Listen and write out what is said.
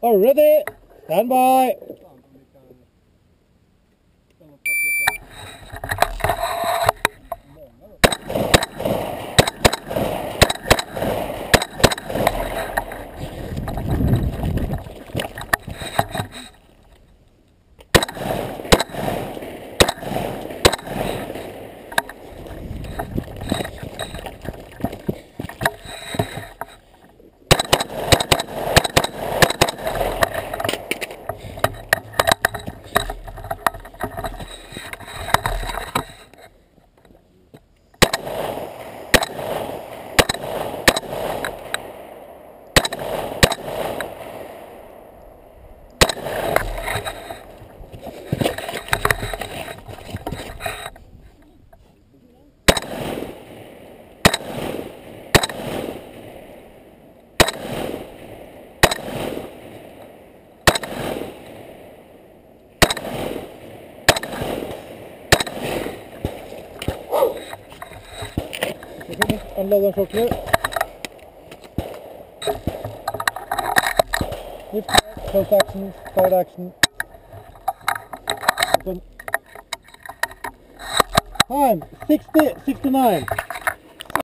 Are ready? Stand by. Unload den sjokkene. Lift, close action, start action. Time 60, 69.